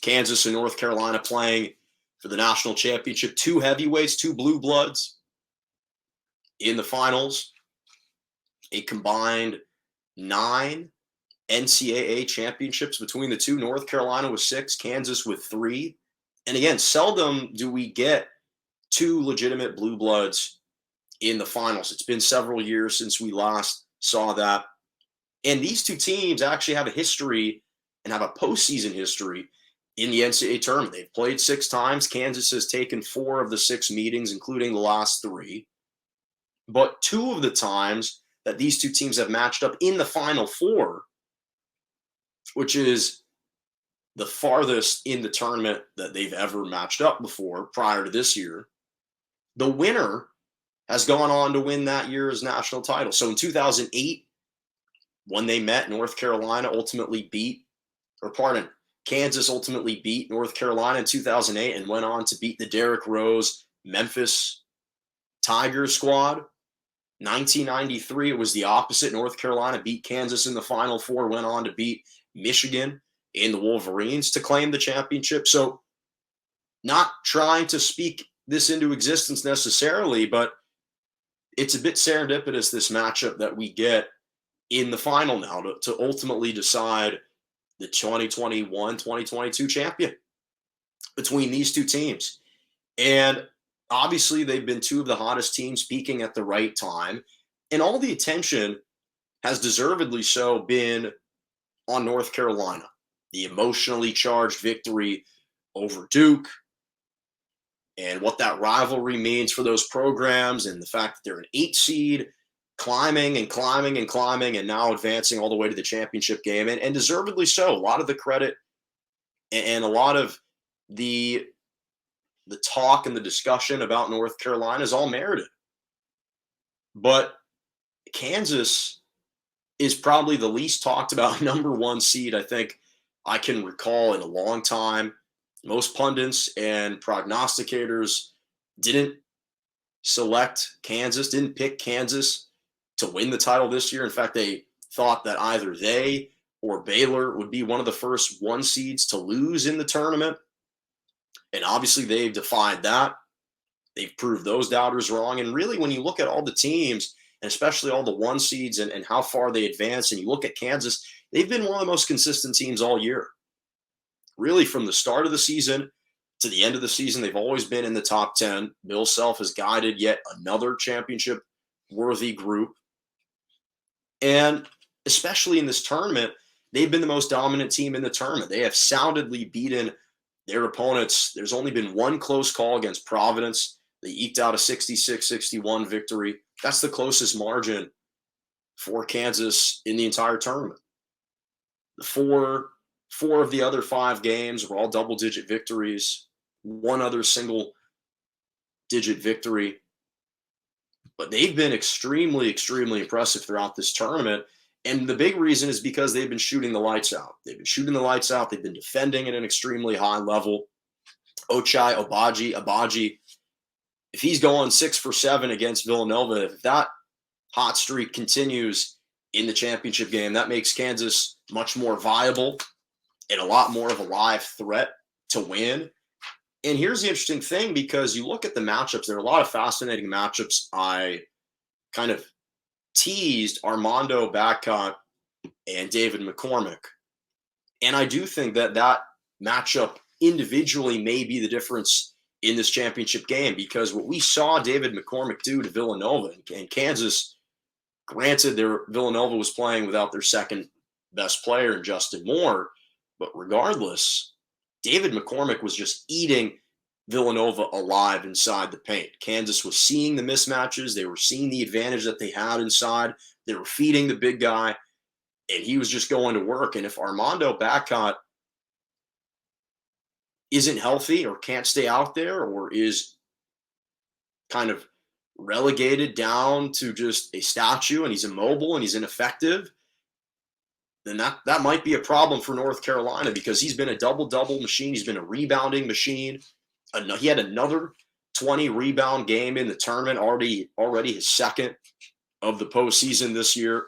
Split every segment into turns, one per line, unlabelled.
Kansas and North Carolina playing for the national championship. Two heavyweights, two blue bloods in the finals. A combined 9 NCAA championships between the two. North Carolina with 6, Kansas with 3. And again, seldom do we get two legitimate blue bloods in the finals. It's been several years since we last saw that. And these two teams actually have a history and have a postseason history in the NCAA tournament. They've played 6 times. Kansas has taken 4 of the 6 meetings, including the last 3. But 2 of the times that these two teams have matched up in the Final Four, which is the farthest in the tournament that they've ever matched up before prior to this year, the winner has gone on to win that year's national title. So in 2008, when they met, Kansas ultimately beat North Carolina in 2008 and went on to beat the Derrick Rose Memphis Tigers squad. 1993, it was the opposite. North Carolina beat Kansas in the Final Four, went on to beat Michigan in the Wolverines to claim the championship. So not trying to speak this into existence necessarily, but it's a bit serendipitous, this matchup that we get in the final now to ultimately decide the 2021-2022 champion between these two teams. And obviously, they've been 2 of the hottest teams peaking at the right time. And all the attention has deservedly so been on North Carolina. The emotionally charged victory over Duke and what that rivalry means for those programs, and the fact that they're an 8 seed, climbing and climbing and climbing, and now advancing all the way to the championship game. And deservedly so. A lot of the credit and a lot of the talk and the discussion about North Carolina is all merited. But Kansas is probably the least talked about number 1 seed I think I can recall in a long time. Most pundits and prognosticators didn't pick Kansas to win the title this year. In fact, they thought that either they or Baylor would be one of the first 1 seeds to lose in the tournament. And obviously they've defied that. They've proved those doubters wrong. And really, when you look at all the teams, and especially all the 1 seeds and how far they advance, and you look at Kansas, they've been one of the most consistent teams all year. Really, from the start of the season to the end of the season, they've always been in the top 10. Bill Self has guided yet another championship-worthy group. And especially in this tournament, they've been the most dominant team in the tournament. They have soundly beaten their opponents. There's only been 1 close call against Providence. They eked out a 66-61 victory. That's the closest margin for Kansas in the entire tournament. The four of the other 5 games were all double-digit victories. 1 other single-digit victory. But they've been extremely, extremely impressive throughout this tournament. And the big reason is because they've been shooting the lights out. They've been shooting the lights out. They've been defending at an extremely high level. Ochai Agbaji, if he's going 6 for 7 against Villanova, if that hot streak continues in the championship game, that makes Kansas much more viable and a lot more of a live threat to win. And here's the interesting thing, because you look at the matchups, there are a lot of fascinating matchups. I kind of teased Armando Bacot and David McCormick. And I do think that matchup individually may be the difference in this championship game, because what we saw David McCormick do to Villanova and Kansas, granted, Villanova was playing without their second best player in Justin Moore, but regardless, David McCormick was just eating Villanova alive inside the paint. Kansas was seeing the mismatches. They were seeing the advantage that they had inside. They were feeding the big guy, and he was just going to work. And if Armando Bacot isn't healthy or can't stay out there, or is kind of relegated down to just a statue and he's immobile and he's ineffective, then that might be a problem for North Carolina, because he's been a double-double machine. He's been a rebounding machine. He had another 20-rebound game in the tournament, already his second of the postseason this year.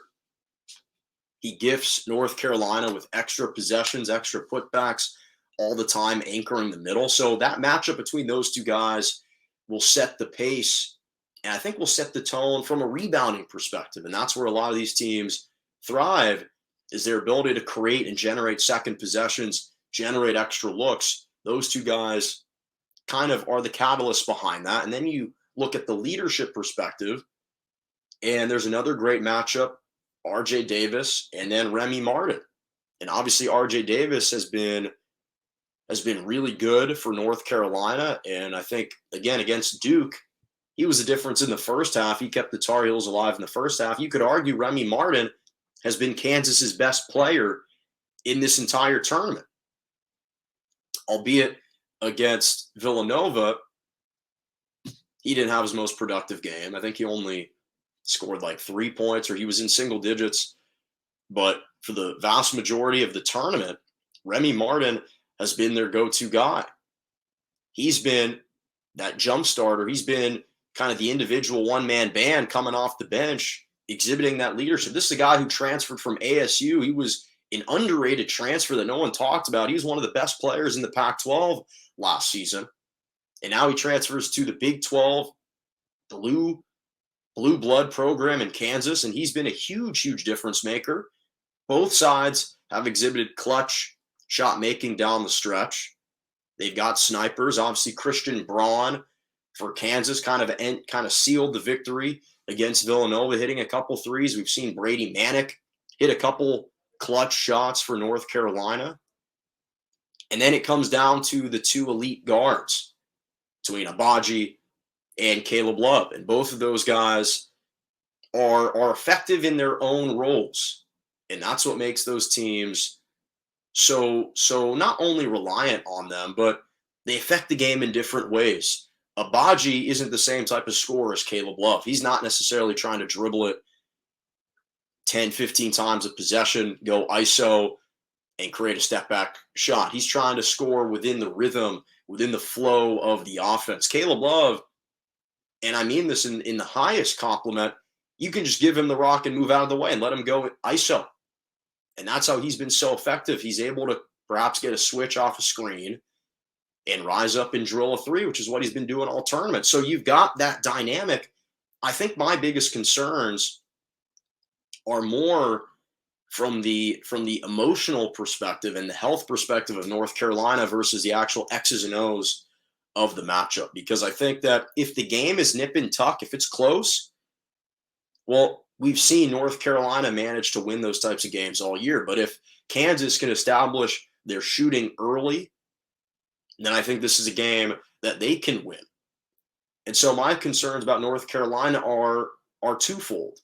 He gifts North Carolina with extra possessions, extra putbacks all the time anchoring the middle. So that matchup between those two guys will set the pace, and I think will set the tone from a rebounding perspective. And that's where a lot of these teams thrive, is their ability to create and generate second possessions, generate extra looks. Those two guys kind of are the catalyst behind that. And then you look at the leadership perspective, and there's another great matchup, RJ Davis and then Remy Martin. And obviously RJ Davis has been really good for North Carolina. And I think, again, against Duke, he was the difference in the first half. He kept the Tar Heels alive in the first half. You could argue Remy Martin has been Kansas's best player in this entire tournament, albeit against Villanova. He didn't have his most productive game. I think he only scored like 3 points, or he was in single digits. But for the vast majority of the tournament, Remy Martin has been their go-to guy. He's been that jump starter. He's been kind of the individual one-man band coming off the bench, exhibiting that leadership. This is a guy who transferred from ASU. He was an underrated transfer that no one talked about. He was one of the best players in the Pac-12 last season. And now he transfers to the Big 12, blue blood program in Kansas, and he's been a huge difference maker. Both sides have exhibited clutch shot making down the stretch. They've got snipers. Obviously, Christian Braun for Kansas kind of sealed the victory against Villanova, hitting a couple threes. We've seen Brady Manick hit a couple clutch shots for North Carolina. And then it comes down to the two elite guards between Agbaji and Caleb Love. And both of those guys are effective in their own roles. And that's what makes those teams so not only reliant on them, but they affect the game in different ways. Agbaji isn't the same type of scorer as Caleb Love. He's not necessarily trying to dribble it 10, 15 times a possession, go ISO, and create a step back shot. He's trying to score within the rhythm, within the flow of the offense. Caleb Love, and I mean this in the highest compliment, you can just give him the rock and move out of the way and let him go ISO. And that's how he's been so effective. He's able to perhaps get a switch off a screen and rise up and drill a three, which is what he's been doing all tournament. So you've got that dynamic. I think my biggest concerns are more from the emotional perspective and the health perspective of North Carolina versus the actual X's and O's of the matchup. Because I think that if the game is nip and tuck, if it's close, well, we've seen North Carolina manage to win those types of games all year. But if Kansas can establish their shooting early, then I think this is a game that they can win. And so my concerns about North Carolina are twofold.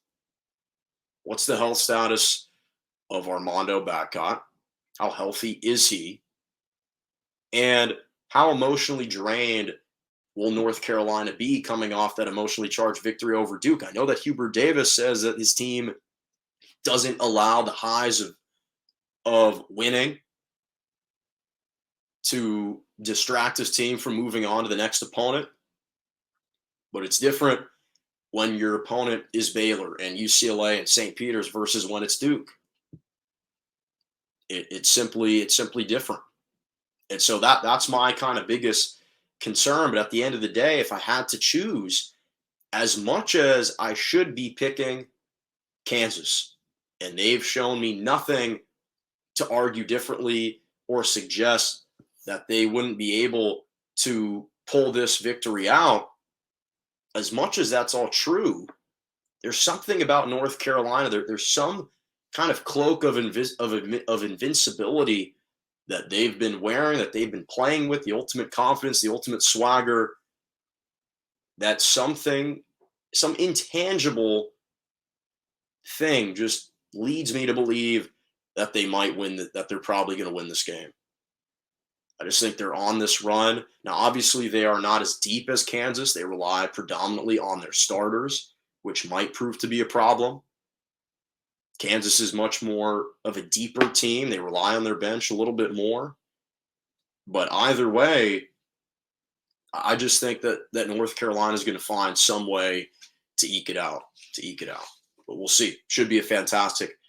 What's the health status of Armando Bacot? How healthy is he? And how emotionally drained will North Carolina be coming off that emotionally charged victory over Duke? I know that Hubert Davis says that his team doesn't allow the highs of winning to distract his team from moving on to the next opponent. But it's different when your opponent is Baylor and UCLA and St. Peter's versus when it's Duke. It's simply different. And so that's my kind of biggest concern. But at the end of the day, if I had to choose, as much as I should be picking Kansas, and they've shown me nothing to argue differently or suggest that they wouldn't be able to pull this victory out, as much as that's all true, there's something about North Carolina. There's some kind of cloak of invincibility that they've been wearing, that they've been playing with, the ultimate confidence, the ultimate swagger, that some intangible thing just leads me to believe that they might win, that they're probably going to win this game. I just think they're on this run. Now, obviously, they are not as deep as Kansas. They rely predominantly on their starters, which might prove to be a problem. Kansas is much more of a deeper team. They rely on their bench a little bit more. But either way, I just think that North Carolina is going to find some way to eke it out. But we'll see. Should be a fantastic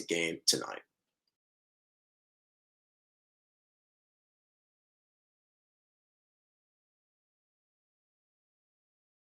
game tonight.